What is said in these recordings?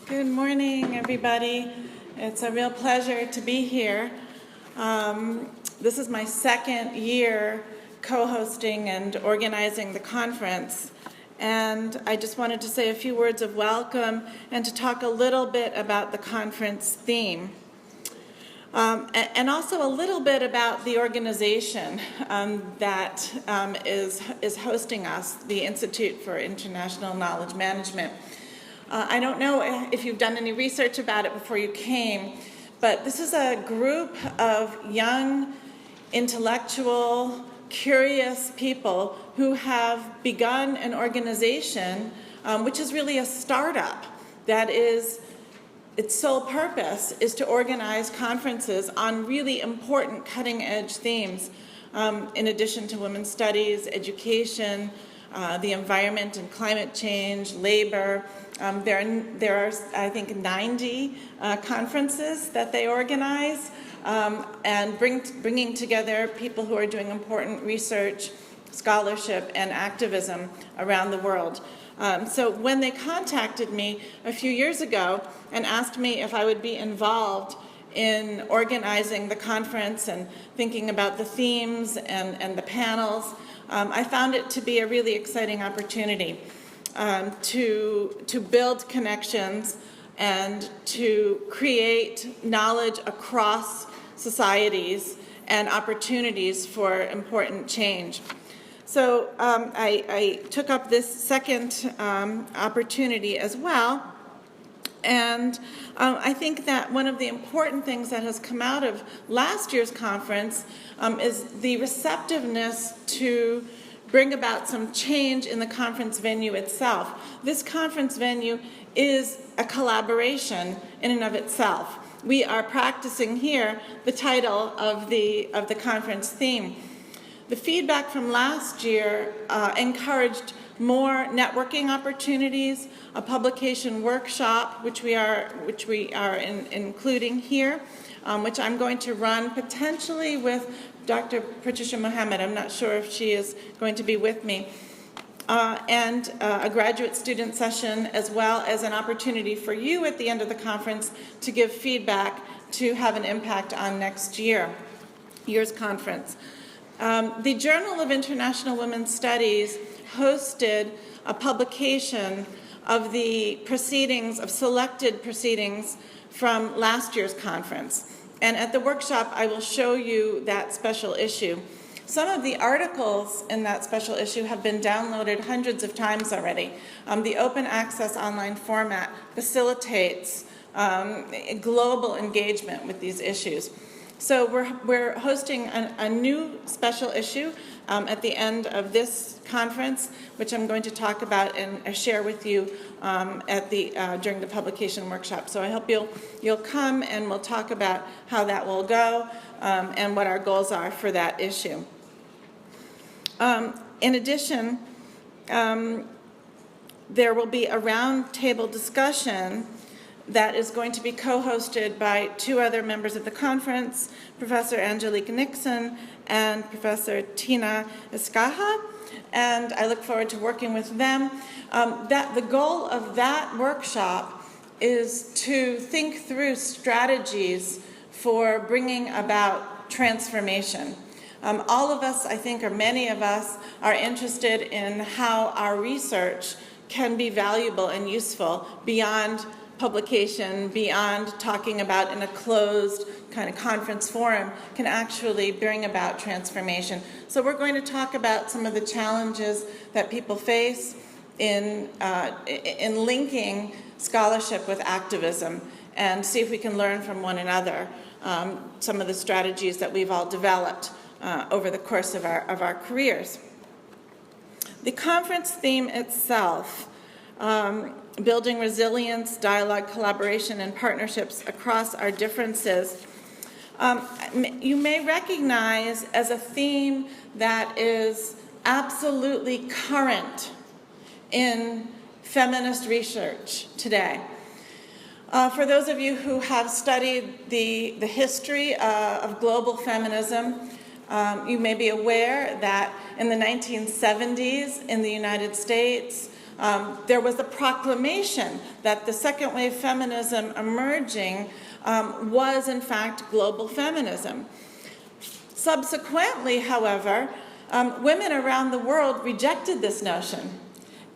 Good morning, everybody. It's a real pleasure to be here. This is my second year co-hosting and organizing the conference, and I just wanted to say a few words of welcome and to talk a little bit about the conference theme. And also a little bit about the organization that is hosting us, the Institute for International Knowledge Management. I don't know if you've done any research about it before you came, but this is a group of young, intellectual, curious people who have begun an organization which is really a startup that is, its sole purpose is to organize conferences on really important cutting-edge themes in addition to women's studies, education, the environment and climate change, labor. There are, I think, 90 conferences that they organize and bringing together people who are doing important research, scholarship, and activism around the world. So when they contacted me a few years ago and asked me if I would be involved in organizing the conference and thinking about the themes and the panels, I found it to be a really exciting opportunity to build connections and to create knowledge across societies and opportunities for important change. So I took up this second opportunity as well. And I think that one of the important things that has come out of last year's conference is the receptiveness to bring about some change in the conference venue itself. This conference venue is a collaboration in and of itself. We are practicing here the title of the conference theme. The feedback from last year encouraged more networking opportunities, a publication workshop, which we are including here, which I'm going to run potentially with Dr. Patricia Mohammed. I'm not sure if she is going to be with me. And a graduate student session, as well as an opportunity for you at the end of the conference to give feedback to have an impact on next year's conference. The Journal of International Women's Studies hosted a publication of the proceedings, of selected proceedings from last year's conference. And at the workshop, I will show you that special issue. Some of the articles in that special issue have been downloaded hundreds of times already. The open access online format facilitates global engagement with these issues. So we're hosting a new special issue at the end of this conference, which I'm going to talk about and share with you during the publication workshop. So I hope you'll come and we'll talk about how that will go and what our goals are for that issue. In addition, there will be a roundtable discussion that is going to be co-hosted by two other members of the conference, Professor Angelique Nixon and Professor Tina Escaja, and I look forward to working with them. The goal of that workshop is to think through strategies for bringing about transformation. All of us, I think, or many of us, are interested in how our research can be valuable and useful beyond publication, beyond talking about in a closed kind of conference forum, can actually bring about transformation. So we're going to talk about some of the challenges that people face in linking scholarship with activism and see if we can learn from one another some of the strategies that we've all developed over the course of our careers. The conference theme itself, building resilience, dialogue, collaboration, and partnerships across our differences, you may recognize as a theme that is absolutely current in feminist research today. For those of you who have studied the history of global feminism, you may be aware that in the 1970s in the United States, There was a proclamation that the second wave feminism emerging was in fact global feminism. Subsequently, however, women around the world rejected this notion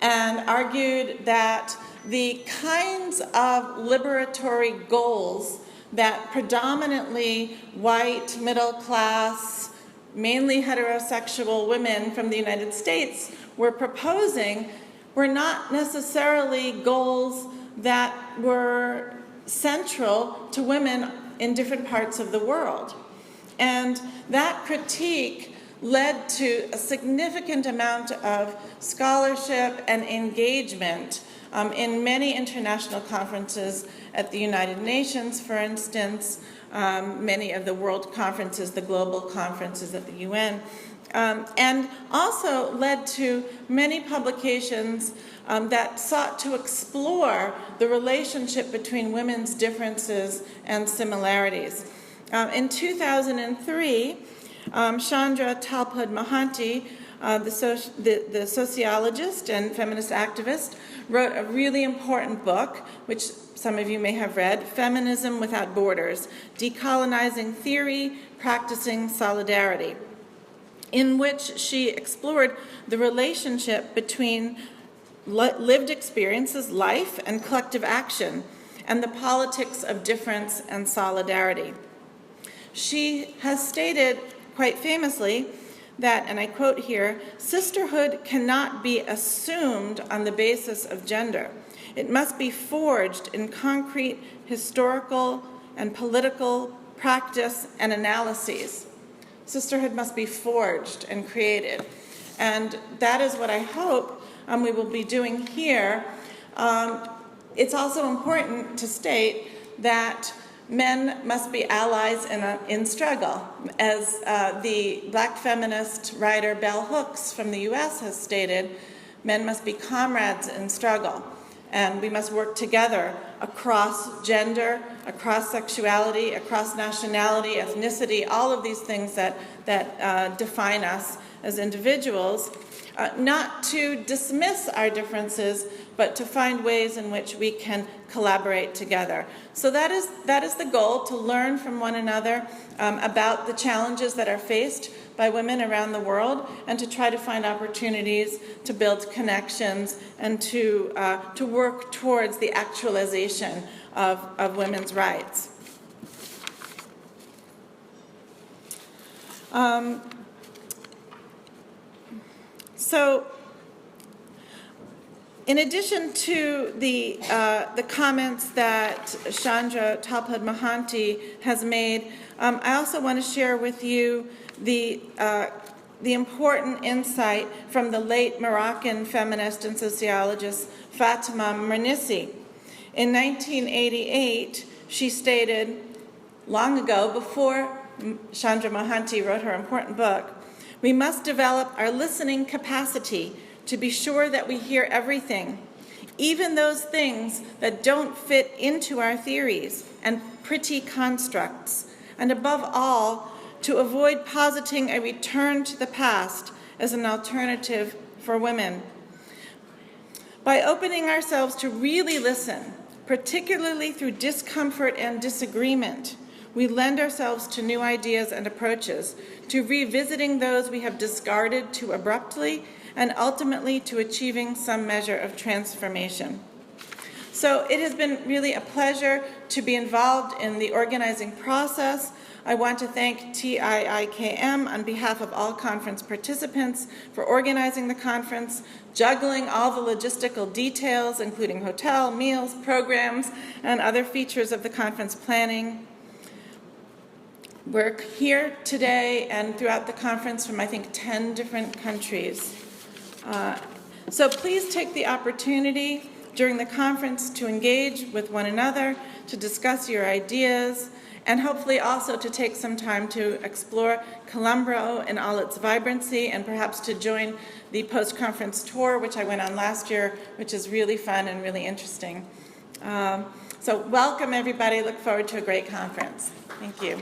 and argued that the kinds of liberatory goals that predominantly white, middle class, mainly heterosexual women from the United States were proposing were not necessarily goals that were central to women in different parts of the world. And that critique led to a significant amount of scholarship and engagement in many international conferences at the United Nations, for instance, many of the world conferences, the global conferences at the UN, and also led to many publications that sought to explore the relationship between women's differences and similarities. In 2003, Chandra Talpad Mohanty, the sociologist and feminist activist, wrote a really important book, which some of you may have read, Feminism Without Borders, Decolonizing Theory, Practicing Solidarity, in which she explored the relationship between lived experiences, life, and collective action, and the politics of difference and solidarity. She has stated quite famously that, and I quote here, "Sisterhood cannot be assumed on the basis of gender. It must be forged in concrete historical and political practice and analyses." Sisterhood must be forged and created. And that is what I hope we will be doing here. It's also important to state that men must be allies in struggle. As the black feminist writer Bell Hooks from the US has stated, men must be comrades in struggle. And we must work together across gender, across sexuality, across nationality, ethnicity, all of these things that define us as individuals, not to dismiss our differences, but to find ways in which we can collaborate together. So that is the goal, to learn from one another about the challenges that are faced by women around the world, and to try to find opportunities to build connections and to work towards the actualization of women's rights. So, in addition to the comments that Chandra Talpad Mohanty has made, I also want to share with you the important insight from the late Moroccan feminist and sociologist Fatima Mernissi. In 1988, she stated, long ago, before Chandra Mohanty wrote her important book, "We must develop our listening capacity to be sure that we hear everything, even those things that don't fit into our theories and pretty constructs, and above all, to avoid positing a return to the past as an alternative for women. By opening ourselves to really listen, particularly through discomfort and disagreement, we lend ourselves to new ideas and approaches, to revisiting those we have discarded too abruptly, and ultimately to achieving some measure of transformation." So it has been really a pleasure to be involved in the organizing process. I want to thank TIIKM on behalf of all conference participants for organizing the conference, juggling all the logistical details, including hotel, meals, programs, and other features of the conference planning. We're here today and throughout the conference from, I think, 10 different countries. So please take the opportunity during the conference to engage with one another, to discuss your ideas, and hopefully also to take some time to explore Colombo in all its vibrancy, and perhaps to join the post-conference tour, which I went on last year, which is really fun and really interesting. So welcome, everybody. Look forward to a great conference. Thank you.